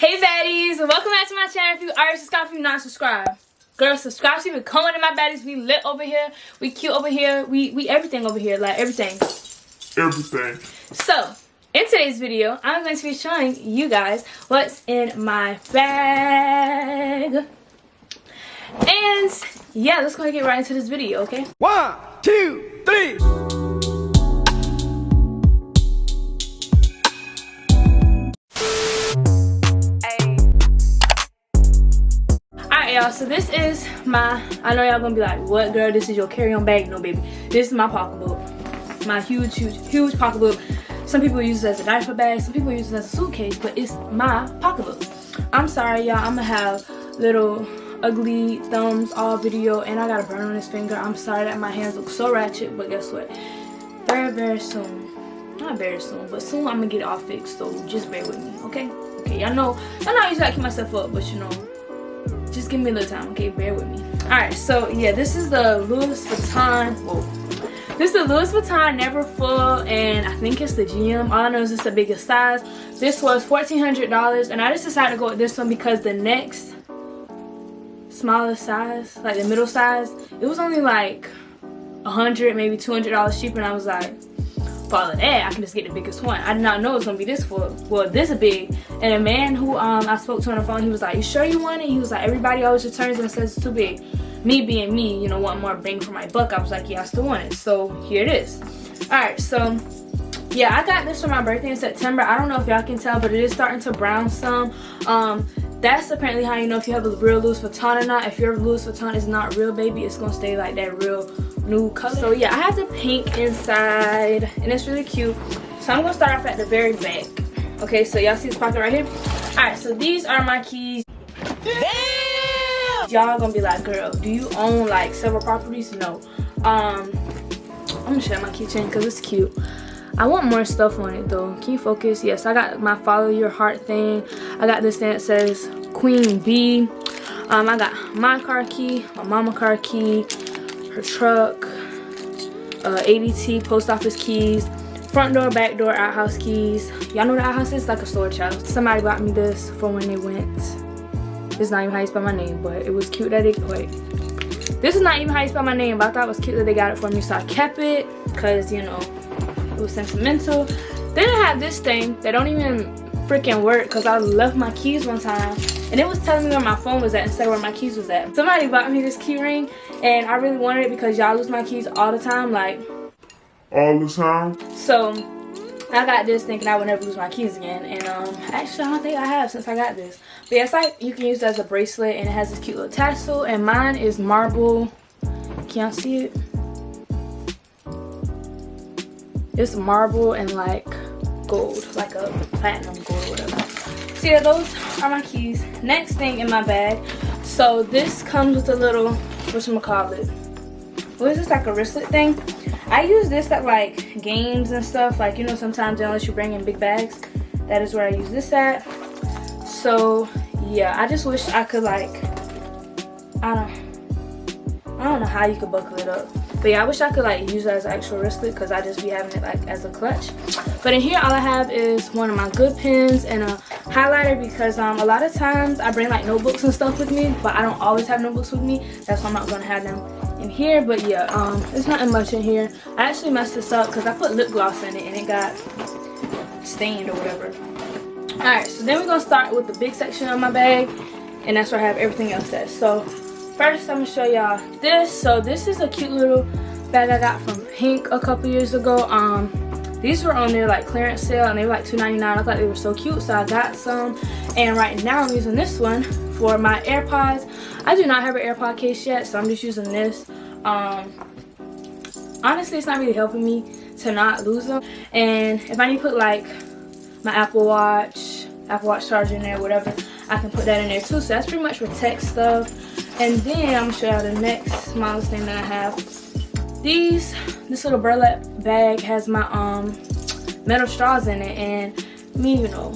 Hey baddies, welcome back to my channel. If you already subscribed, if you not subscribed, girl, subscribe so you can come into my baddies. We lit over here, we cute over here, we everything over here, like everything. So in today's video, I'm going to be showing you guys what's in my bag. And yeah, let's go and get right into this video, okay? 1, 2, 3. Alright y'all, so this is my, I know y'all gonna be like, what girl, this is your carry-on bag? No baby, this is my pocketbook, my huge pocketbook. Some people use it as a diaper bag, some people use it as a suitcase, but it's my pocketbook. I'm sorry y'all, I'm gonna have little ugly thumbs all video, and I got a burn on this finger. I'm sorry that my hands look so ratchet, but guess what, very soon, not very soon, but soon I'm gonna get it all fixed, so just bear with me, okay? Y'all know I usually gotta keep myself up, but you know, just give me a little time, okay? Bear with me. Alright, so yeah, this is the Louis Vuitton. Whoa. This is the Louis Vuitton Neverfull, and I think it's the GM. All I know is it's the biggest size. This was $1,400, and I just decided to go with this one because the next smallest size, like the middle size, it was only like $100, maybe $200 cheaper, and I was like, for all of that, I can just get the biggest one. I did not know it was gonna be this full. Well, this is big. And a man who I spoke to on the phone, he was like, "You sure you want it?" He was like, "Everybody always returns and says it's too big." Me being me, you know, want more bang for my buck, I was like, "Yeah, I still want it." So here it is. All right, so yeah, I got this for my birthday in September. I don't know if y'all can tell, but it is starting to brown some. That's apparently how you know if you have a real Louis Vuitton or not. If your Louis Vuitton is not real, baby, it's gonna stay like that real new color. So yeah, I have the pink inside, and it's really cute. So I'm gonna start off at the very back. Okay, so y'all see this pocket right here? Alright, so these are my keys. Y'all gonna be like, girl, do you own like several properties? No. I'm gonna show you my keychain because it's cute. I want more stuff on it though. Can you focus? Yes, I got my follow your heart thing. I got this thing that says Queen Bee. I got my car key, my mama car key, her truck, ADT, post office keys, front door, back door, outhouse keys. Y'all know what the outhouse is? Like a storage house. Somebody bought me this for when they went. It's not even how you spell my name, but it was cute that they, wait. This is not even how you spell my name, but I thought it was cute that they got it for me, so I kept it, because, you know, it was sentimental. Then I have this thing that don't even freaking work, because I left my keys one time, and it was telling me where my phone was at instead of where my keys was at. Somebody bought me this key ring, and I really wanted it because y'all lose my keys all the time, like, All the time? so I got this thinking I would never lose my keys again, and actually I don't think I have since I got this. But yeah, it's like you can use it as a bracelet, and it has this cute little tassel, and mine is marble. Can y'all see it? It's marble and like gold, like a platinum gold or whatever. So yeah, those are my keys. Next thing in my bag, so this comes with a little, whatchamacallit, what is this, like a wristlet thing? I use this at like games and stuff, like, you know, sometimes unless you bring in big bags, that is where I use this at. So yeah, I just wish I could like, I don't know how you could buckle it up, but yeah, I wish I could like use it as an actual wristlet, because I just be having it like as a clutch. But in here all I have is one of my good pens and a highlighter, because a lot of times I bring like notebooks and stuff with me, but I don't always have notebooks with me. That's why I'm not going to have them in here. But yeah, there's nothing much in here. I actually messed this up because I put lip gloss in it and it got stained or whatever. Alright, so then we're going to start with the big section of my bag, and that's where I have everything else at. So first I'm going to show y'all this. So this is a cute little bag I got from Pink a couple years ago. These were on their like clearance sale, and they were like $2.99. I thought they were so cute, so I got some. And right now I'm using this one for my AirPods. I do not have an AirPod case yet, so I'm just using this. Honestly, it's not really helping me to not lose them. And if I need to put like my Apple Watch charger in there, whatever, I can put that in there too. So that's pretty much for tech stuff. And then I'm gonna show you the next smallest thing that I have. This little burlap bag has my metal straws in it, and me, you know,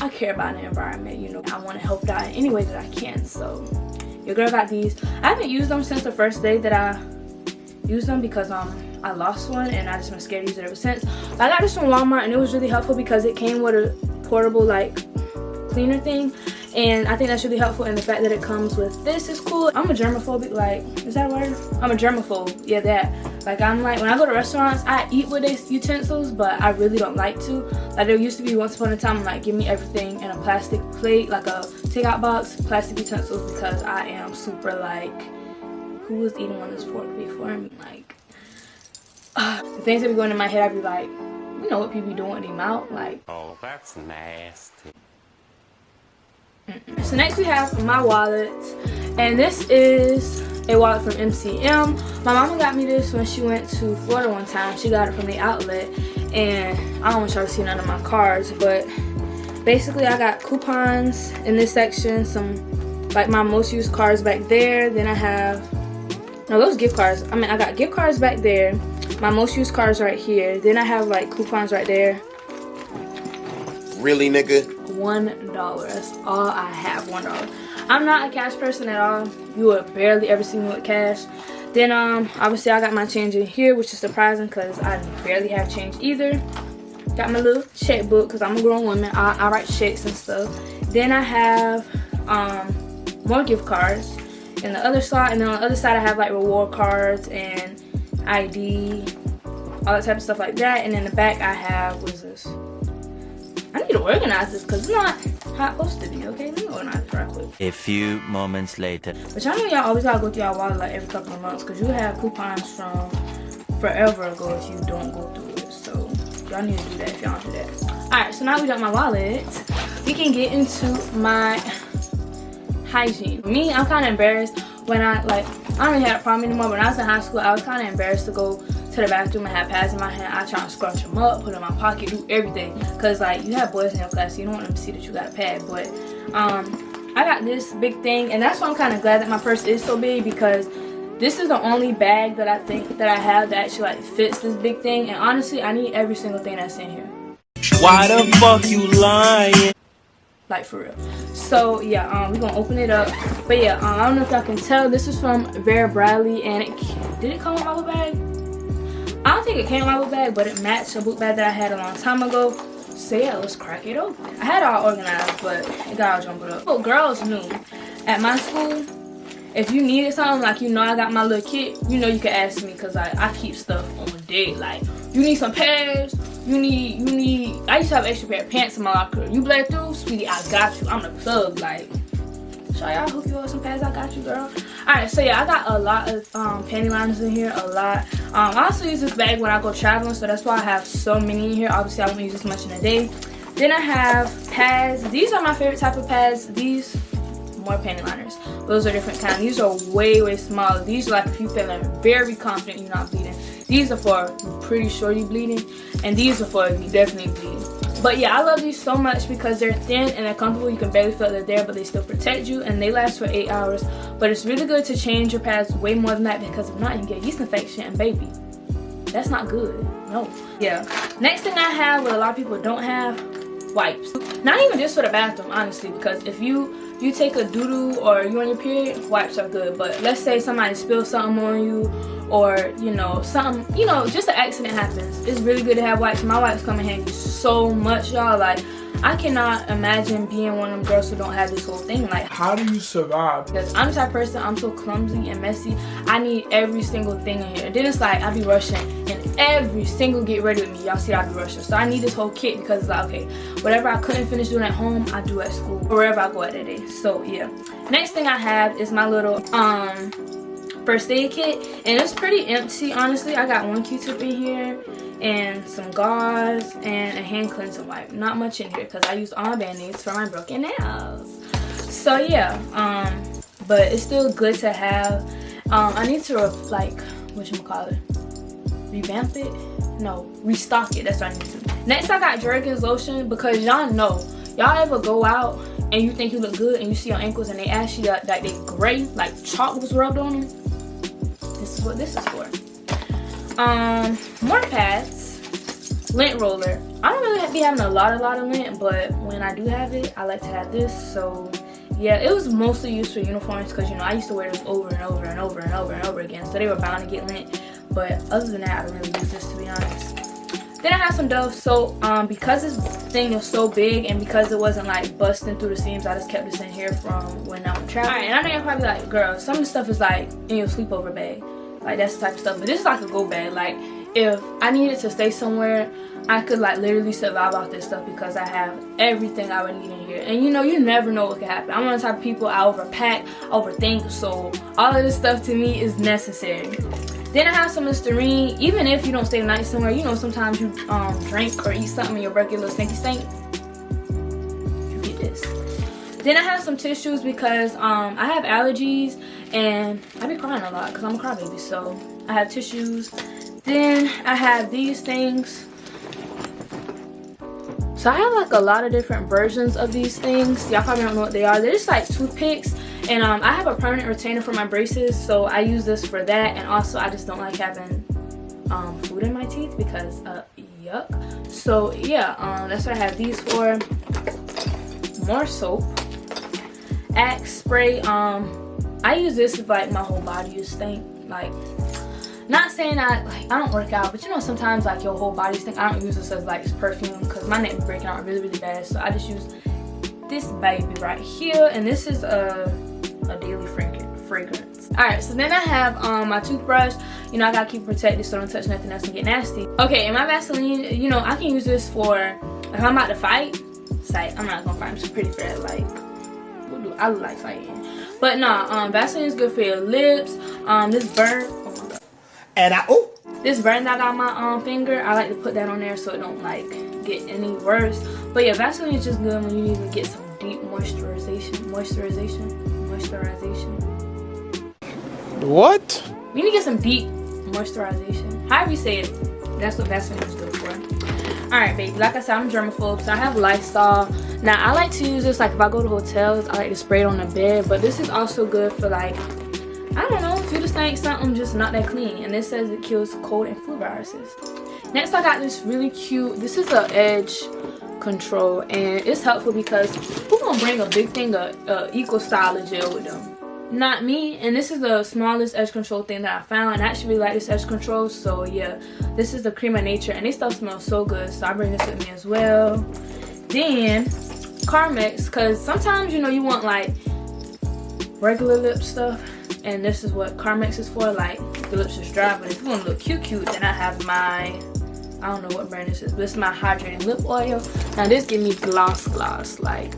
I care about the environment, you know, I want to help out in any way that I can. So your girl got these. I haven't used them since the first day that I used them, because I lost one and I just been scared to use it ever since. But I got this from Walmart, and it was really helpful because it came with a portable like cleaner thing, and I think that's really helpful. And the fact that it comes with this is cool. I'm a germaphobic, like, is that a word? I'm a germaphobe, yeah, that. Like, I'm like, when I go to restaurants, I eat with these utensils, but I really don't like to. Like, there used to be once upon a time, like, give me everything in a plastic plate, like a takeout box, plastic utensils, because I am super, like, who was eating on this fork before me? Like, the things that be going in my head, I'd be like, you know what people be doing in their mouth? Like, oh, that's nasty. So next we have my wallet, and this is a wallet from MCM. My mama got me this when she went to Florida one time. She got it from the outlet, and I don't want y'all to see none of my cards, but basically I got coupons in this section, some like my most used cards back there. Then I have, no, those gift cards. I mean, I got gift cards back there, my most used cards right here. Then I have like coupons right there. Really, nigga? $1. That's all I have, $1. I'm not a cash person at all. You would barely ever see me with cash. Then obviously I got my change in here, which is surprising because I barely have change either. Got my little checkbook because I'm a grown woman. I write checks and stuff. Then I have more gift cards in the other side, and then on the other side I have like reward cards and ID, all that type of stuff like that. And in the back I have, what is this? I need to organize this because it's not how it's supposed to be, okay? Let me organize it right quick. A few moments later. But y'all know y'all always gotta go through y'all wallet like every couple of months because you have coupons from forever ago if you don't go through it. So y'all need to do that if y'all don't do that. Alright, so now we got my wallet. We can get into my hygiene. For me, I'm kind of embarrassed when I don't really have a problem anymore. When I was in high school, I was kind of embarrassed to go to the bathroom and have pads in my hand. I try to scrunch them up, put them in my pocket, do everything. Because, like, you have boys in your class, so you don't want them to see that you got a pad. But, I got this big thing, and that's why I'm kind of glad that my purse is so big, because this is the only bag that I think that I have that actually, like, fits this big thing. And honestly, I need every single thing that's in here. Why the fuck you lying? Like, for real. So yeah, we're gonna open it up. But yeah, I don't know if y'all can tell, this is from Vera Bradley, and did it come with my book bag? I don't think it came with my book bag, but it matched a book bag that I had a long time ago. So yeah, let's crack it open. I had it all organized, but it got all jumbled up. Oh, girls knew at my school, if you needed something, like, you know, I got my little kit, you know, you can ask me, because I keep stuff on deck. Like, you need some pads, you need, I used to have an extra pair of pants in my locker. You bled through, sweetie, I got you. I'm the plug. Like, show y'all, hook you up with some pads, I got you, girl. Alright, so yeah, I got a lot of panty liners in here, a lot. I also use this bag when I go traveling, so that's why I have so many in here. Obviously, I won't use this much in a day. Then I have pads. These are my favorite type of pads. These, more panty liners. Those are different kinds. These are way, way smaller. These are like if you're feeling very confident you're not bleeding. These are for you're pretty sure you're bleeding. And these are for you definitely bleeding. But yeah, I love these so much because they're thin and they're comfortable. You can barely feel they're there, but they still protect you, and they last for 8 hours. But it's really good to change your pads way more than that, because if not, you can get a yeast infection, and baby, that's not good. No. Yeah. Next thing I have, what a lot of people don't have, wipes. Not even just for the bathroom, honestly, because if you take a doo-doo or you on your period, wipes are good. But let's say somebody spills something on you, or, you know, something, you know, just an accident happens. It's really good to have wipes. My wipes come in handy so much, y'all. Like, I cannot imagine being one of them girls who don't have this whole thing. Like, How do you survive? because I'm the type of person, I'm so clumsy and messy. I need every single thing in here. And then it's like, I be rushing, and every single get ready with me, y'all see I be rushing. So I need this whole kit, because it's like, okay, whatever I couldn't finish doing at home, I do at school, or wherever I go at that day. So yeah. Next thing I have is my little first aid kit, and it's pretty empty, honestly. I got one Q-tip in here and some gauze and a hand cleansing wipe. Not much in here because I used all my band-aids for my broken nails. So yeah, but it's still good to have. I need to revamp it? No, restock it. That's what I need to do. Next, I got Jergens Lotion, because y'all know, y'all ever go out and you think you look good and you see your ankles and they ask you that they gray, like chalk was rubbed on them. This is what this is for. More pads, lint roller. I don't really be having a lot of lint, but when I do have it, I like to have this. So yeah, it was mostly used for uniforms, because, you know, I used to wear this over and over and over and over and over again, so they were bound to get lint. But other than that, I don't really use this, to be honest. Then I have some Dove soap. Because this thing is so big and because it wasn't like busting through the seams, I just kept this in here from when I was traveling. Alright, and I know you're probably like, girl, some of the stuff is like in your sleepover bag. Like that's the type of stuff. But this is like a go bag. Like if I needed to stay somewhere, I could like literally survive off this stuff because I have everything I would need in here. And you know, you never know what could happen. I'm one of the type of people, I overpack, overthink, so all of this stuff to me is necessary. Then I have some Listerine. Even if you don't stay the night somewhere, you know, sometimes you drink or eat something and your breath get a little stinky stink. You get this. Then I have some tissues because I have allergies and I be crying a lot because I'm a crybaby. So I have tissues. Then I have these things. So I have like a lot of different versions of these things. Y'all probably don't know what they are. They're just like toothpicks. And I have a permanent retainer for my braces, so I use this for that. And also I just don't like having food in my teeth because yuck. So yeah, that's what I have these for. More soap. Axe spray. I use this if like my whole body is stink. Like, not saying I don't work out, but you know sometimes like your whole body stink. I don't use this as like perfume because my neck is breaking out really bad. So I just use this baby right here, and this is a daily fragrance. Alright, so then I have my toothbrush. You know, I gotta keep it protected so I don't touch nothing else and get nasty. Okay, and my Vaseline, you know, I can use this for if I'm about to fight. I'm not gonna fight, I'm just pretty fair. Like, what do I look like fighting? But nah, Vaseline is good for your lips. This burn, oh my god. And This burn that I got on my finger, I like to put that on there so it don't like get any worse. But yeah, Vaseline is just good when you need to get some deep moisturization. What? We need to get some deep moisturization. However you say it, that's what Vaseline is good for. Alright, baby. Like I said, I'm germaphobe, so I have Lysol. Now, I like to use this, like, if I go to hotels, I like to spray it on the bed. But this is also good for, like, I don't know, if you just think something just not that clean. And this says it kills cold and flu viruses. Next, I got this really cute, this is a edge control. And it's helpful because who gonna bring a big thing of equal style of gel with them? Not me. And this is the smallest edge control thing that I found, and I actually really like this edge control. So yeah, this is the Cream of Nature, and this stuff smells so good, so I bring this with me as well. Then Carmex, because sometimes, you know, you want like regular lip stuff, and this is what Carmex is for. Like, the lips is dry, but if you want to look cute, then I have my, I don't know what brand this is, but this is my hydrating lip oil. Now this give me gloss, like,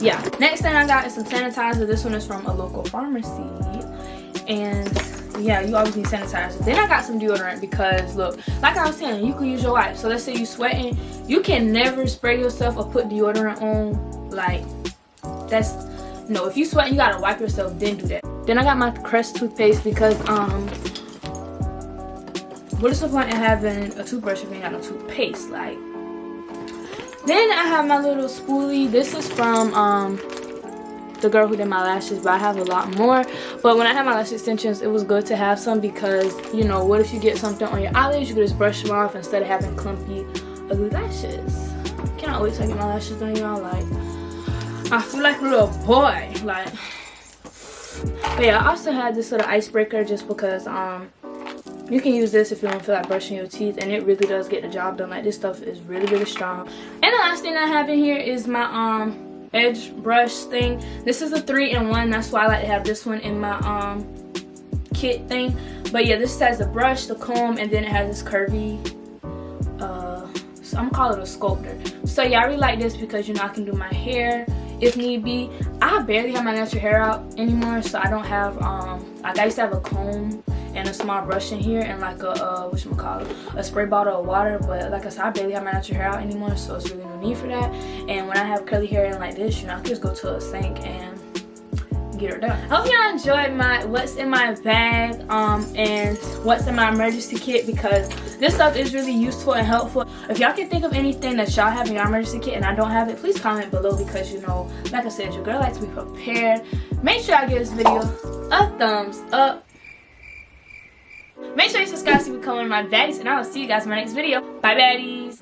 yeah. Next thing I got is some sanitizer. This one is from a local pharmacy, and yeah, you always need sanitizer. Then I got some deodorant because look, like I was saying, you can use your wipes. So let's say you sweating, you can never spray yourself or put deodorant on. Like, that's no, if you sweating, you gotta wipe yourself, then do that. Then I got my Crest toothpaste because what is the point of having a toothbrush if you ain't got no toothpaste? Like, then I have my little spoolie. This is from the girl who did my lashes, but I have a lot more. But when I had my lash extensions, it was good to have some because, you know, what if you get something on your eyelids, you could just brush them off instead of having clumpy, ugly lashes. Cannot wait till I get my lashes done, y'all. Like, I feel like a little boy. Like, but yeah, I also had this little icebreaker just because you can use this if you don't feel like brushing your teeth, and it really does get the job done. Like, this stuff is really strong. And the last thing I have in here is my edge brush thing. This is a 3-in-1. That's why I like to have this one in my kit thing. But yeah, this has the brush, the comb, and then it has this curvy so I'm gonna call it a sculptor. So yeah, I really like this because, you know, I can do my hair if need be. I barely have my natural hair out anymore, so I don't have like, I used to have a comb and a small brush in here and like a a spray bottle of water. But like I said, I barely have my natural hair out anymore, so it's really no need for that. And when I have curly hair and like this, you know, I can just go to a sink and get her done. I hope y'all enjoyed my what's in my bag and what's in my emergency kit, because this stuff is really useful and helpful. If y'all can think of anything that y'all have in your emergency kit and I don't have it, please comment below, because, you know, like I said, your girl likes to be prepared. Make sure I give this video a thumbs up. Make sure you subscribe to become one of my baddies, and I will see you guys in my next video. Bye, baddies.